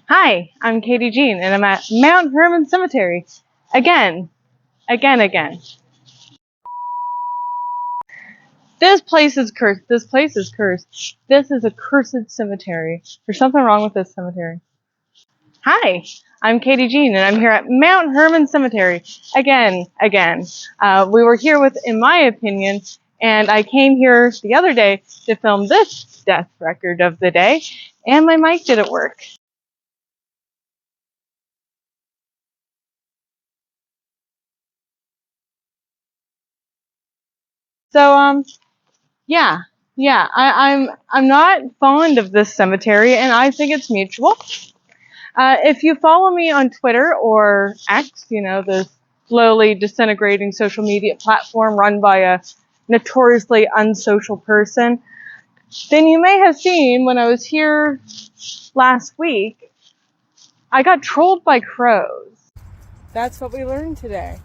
Hi, I'm Katy Jean, and I'm at Mount Herman Cemetery. Again. This place is cursed. This place is cursed. This is a cursed cemetery. There's something wrong with this cemetery. Hi, I'm Katy Jean, and I'm here at Mount Herman Cemetery. Again. We were here with, in my opinion, and I came here the other day to film this death record of the day, and my mic didn't work. So, yeah. I'm not fond of this cemetery, and I think it's mutual. If you follow me on Twitter or X, the slowly disintegrating social media platform run by a notoriously unsocial person, then you may have seen when I was here last week, I got trolled by crows. That's what we learned today.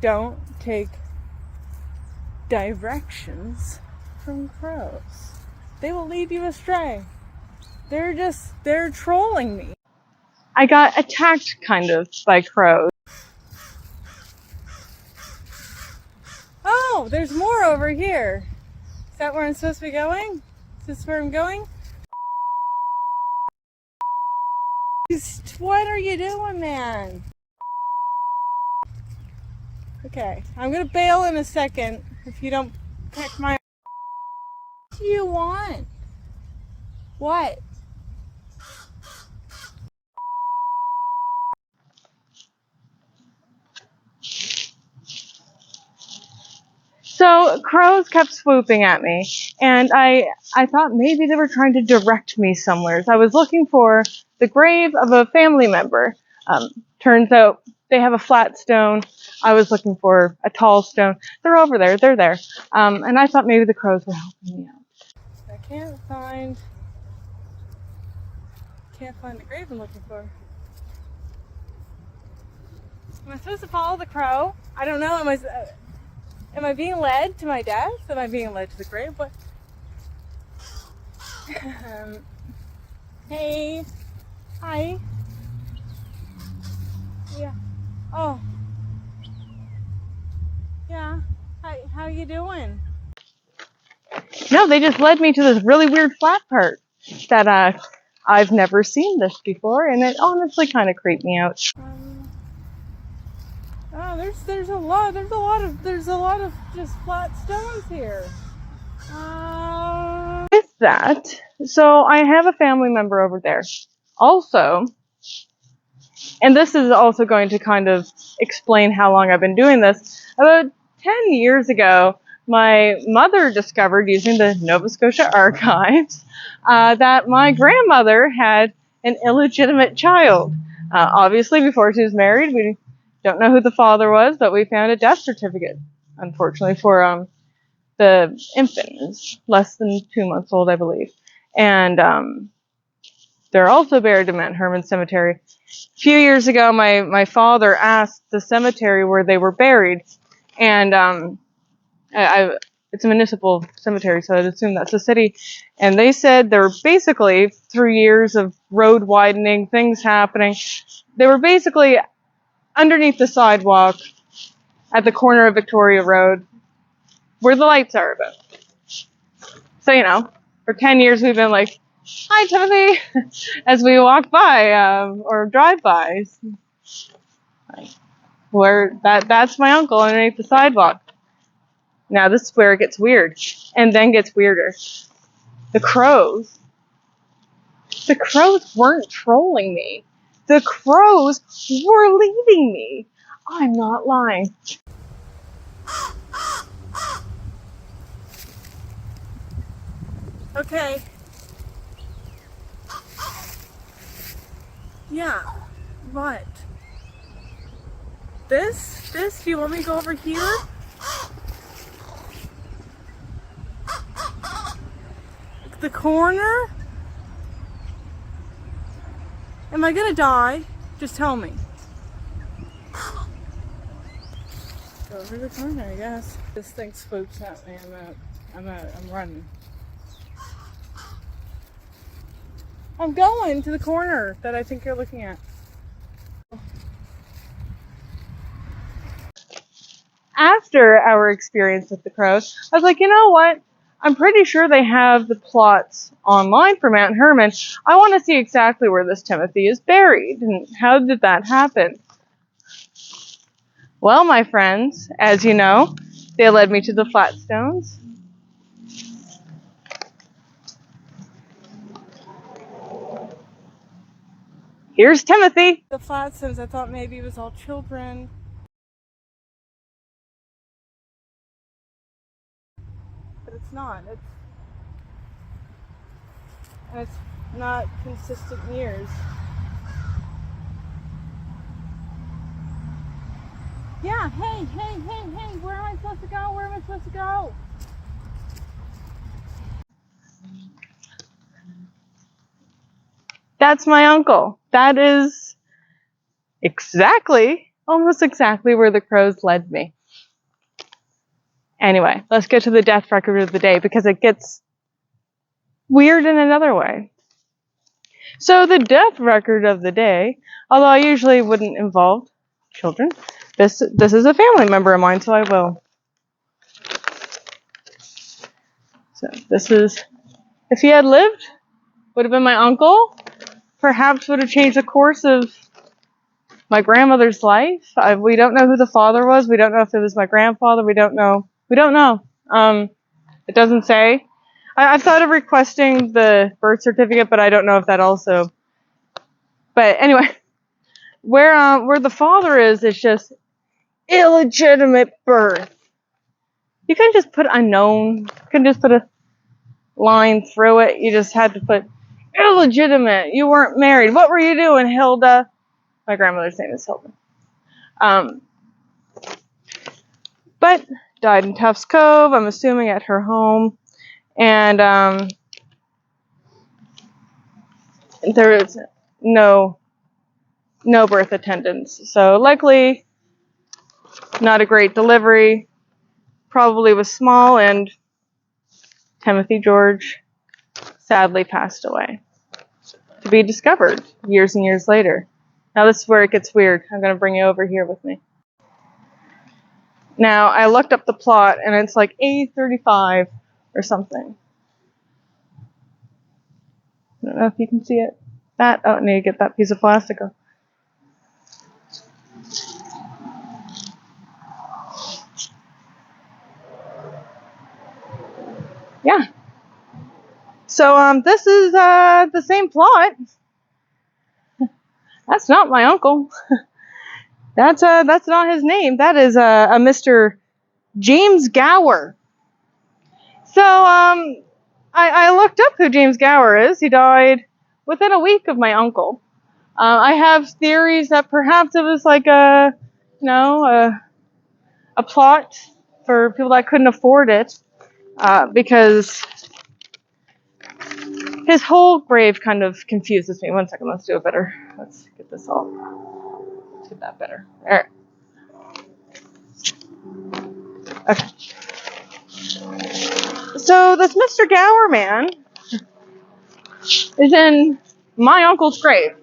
Don't take directions from crows. They will lead you astray. They're trolling me. I got attacked kind of by crows. Oh, there's more over here. Is that where I'm supposed to be going? Is this where I'm going? What are you doing, man? Okay, I'm gonna bail in a second if you don't peck my... What do you want? What? So crows kept swooping at me, and I thought maybe they were trying to direct me somewhere. So I was looking for the grave of a family member. Turns out they have a flat stone. I was looking for a tall stone. They're over there. They're there. And I thought maybe the crows were helping me out. I can't find the grave I'm looking for. Am I supposed to follow the crow? I don't know. Am I being led to my death? Am I being led to the grave? What? Hey. Hi. Yeah. Oh. Yeah. Hi. How you doing? No, they just led me to this really weird flat part that I've never seen this before, and it honestly kind of creeped me out. Oh, there's a lot of just flat stones here. With that, so I have a family member over there. Also, and this is also going to kind of explain how long I've been doing this. About 10 years ago, my mother discovered using the Nova Scotia archives that my grandmother had an illegitimate child. Obviously, before she was married, we don't know who the father was, but we found a death certificate, unfortunately, for the infant. Is less than 2 months old, I believe. And they're also buried in Mount Herman Cemetery. A few years ago, my father asked the cemetery where they were buried, and it's a municipal cemetery, so I'd assume that's the city. And they said there were basically, through years of road widening, things happening, they were basically underneath the sidewalk at the corner of Victoria Road, where the lights are about. So, for 10 years we've been like, hi, Timothy, as we walk by, or drive by. Where that's my uncle underneath the sidewalk. Now this is where it gets weird, and then gets weirder. The crows weren't trolling me. The crows were leading me. I'm not lying. Okay. Yeah. What? This? Do you want me to go over here? The corner? Am I gonna die? Just tell me. Go over the corner, I guess. This thing spooks at me. I'm running. I'm going to the corner that I think you're looking at. After our experience with the crows, I was like, you know what? I'm pretty sure they have the plots online for Mount Hermon. I want to see exactly where this Timothy is buried, and how did that happen? Well, my friends, as you know, they led me to the Flatstones. Here's Timothy. The Flatstones, I thought maybe it was all children. But it's not. It's not consistent years. Yeah, hey, where am I supposed to go? Where am I supposed to go? That's my uncle. That is almost exactly where the crows led me. Anyway, let's get to the death record of the day because it gets weird in another way. So the death record of the day, although I usually wouldn't involve children, this is a family member of mine, so I will. So this is, if he had lived, would have been my uncle. Perhaps would have changed the course of my grandmother's life. We don't know who the father was. We don't know if it was my grandfather. We don't know. It doesn't say. I've thought of requesting the birth certificate, but I don't know if that also. But anyway, where the father is just illegitimate birth. You couldn't just put unknown. You couldn't just put a line through it. You just had to put illegitimate. You weren't married. What were you doing, Hilda? My grandmother's name is Hilda. But died in Tufts Cove, I'm assuming at her home. And there is no birth attendance. So likely not a great delivery. Probably was small, and Timothy George sadly passed away. To be discovered years and years later. Now this is where it gets weird. I'm going to bring you over here with me. Now, I looked up the plot, and it's like A35 or something. I don't know if you can see it. Oh, I need to get that piece of plastic off. Yeah. So, this is the same plot. That's not my uncle. That's not his name. That is a Mr. James Gower. So, I looked up who James Gower is. He died within a week of my uncle. I have theories that perhaps it was like a plot for people that couldn't afford it, because his whole grave kind of confuses me. One second, let's do it better. Let's get this all. Let's get that better. All right. Okay. So this Mr. Gower man is in my uncle's grave.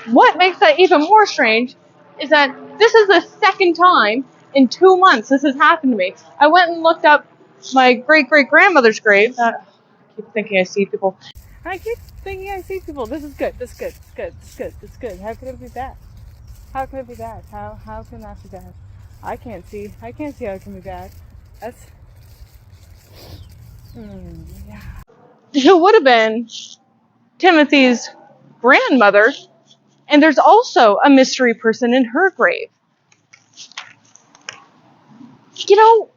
What makes that even more strange is that this is the second time in 2 months this has happened to me. I went and looked up my great-great-grandmother's grave. I keep thinking I see people. This is good. This is good. How can it be bad? How can it be bad? How can that be bad? I can't see how it can be bad. That's... yeah. Who would have been Timothy's grandmother, and there's also a mystery person in her grave. Get out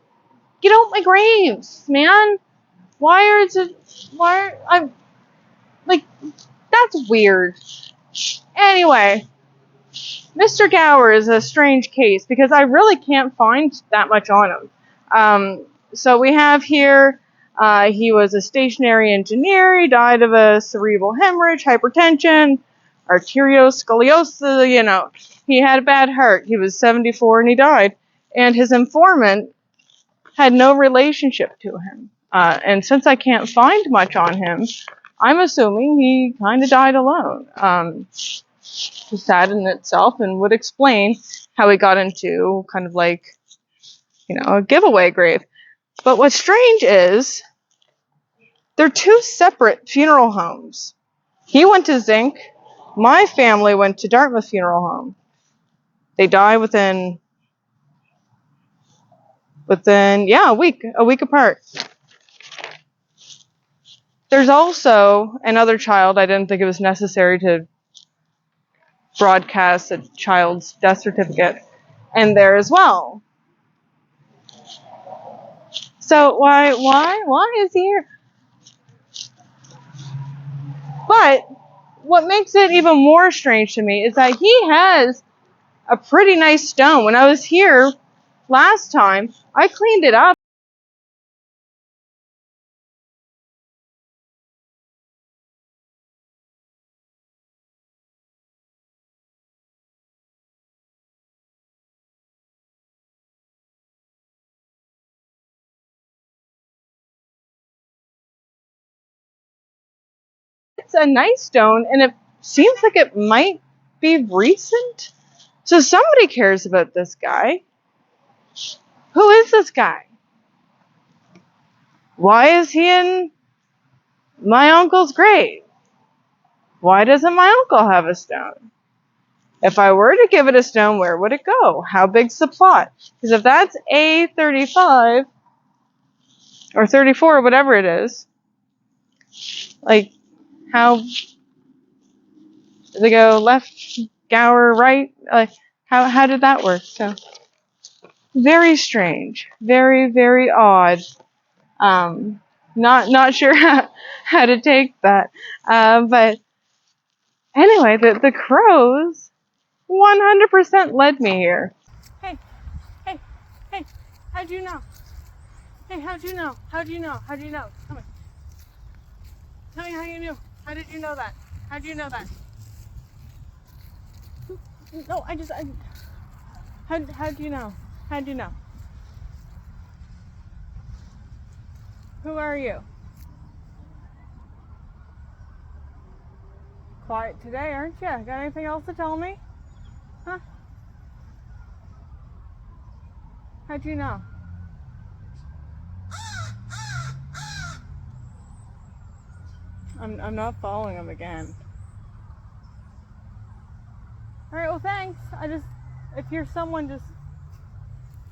my graves, man. I'm like, that's weird. Anyway, Mr. Gower is a strange case because I really can't find that much on him. So we have here, he was a stationary engineer. He died of a cerebral hemorrhage, hypertension, arteriosclerosis, he had a bad heart. He was 74 and he died. And his informant had no relationship to him. And since I can't find much on him, I'm assuming he kind of died alone. It's sad in itself and would explain how he got into kind of like, a giveaway grave. But what's strange is they're two separate funeral homes. He went to Zinc. My family went to Dartmouth Funeral Home. They die within a week apart. There's also another child. I didn't think it was necessary to broadcast a child's death certificate, and there as well. So why is he here? But what makes it even more strange to me is that he has a pretty nice stone. When I was here last time, I cleaned it up. It's a nice stone, and it seems like it might be recent. So somebody cares about this guy. Who is this guy? Why is he in my uncle's grave? Why doesn't my uncle have a stone? If I were to give it a stone, where would it go? How big's the plot? Because if that's A35 or 34, whatever it is, like, how does it go left, Gower, right? Like, how did that work? So very strange, very, very odd. Not sure how to take that. But anyway, the crows 100% led me here. Hey, hey, hey, how'd you know? Hey, how'd you know? How'd you know? How'd you know? Come on. Tell me how you knew. How did you know that? How'd you know that? No, how'd you know? How'd you know? Who are you? Quiet today, aren't you? Got anything else to tell me? Huh? How'd you know? I'm not following him again. Alright, well thanks. If you're someone, just,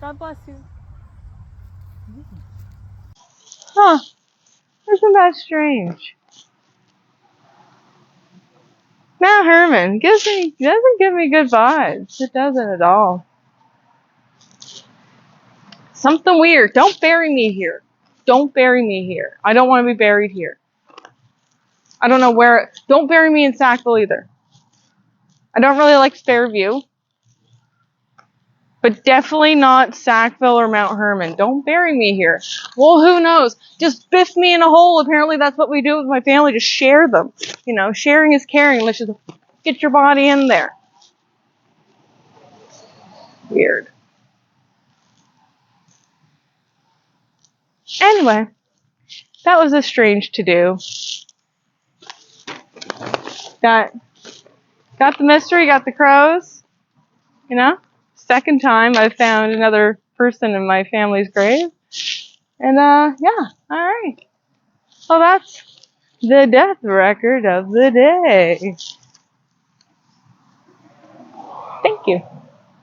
God bless you. Huh. Isn't that strange? Mount Herman doesn't give me good vibes. It doesn't at all. Something weird. Don't bury me here. Don't bury me here. I don't want to be buried here. I don't know where. Don't bury me in Sackville either. I don't really like Fairview. But definitely not Sackville or Mount Herman. Don't bury me here. Well, who knows? Just biff me in a hole. Apparently that's what we do with my family. Just share them. Sharing is caring. Let's just get your body in there. Weird. Anyway, that was a strange to-do. Got the mystery, got the crows. Second time I've found another person in my family's grave. And, yeah, alright. Well, that's the death record of the day. Thank you.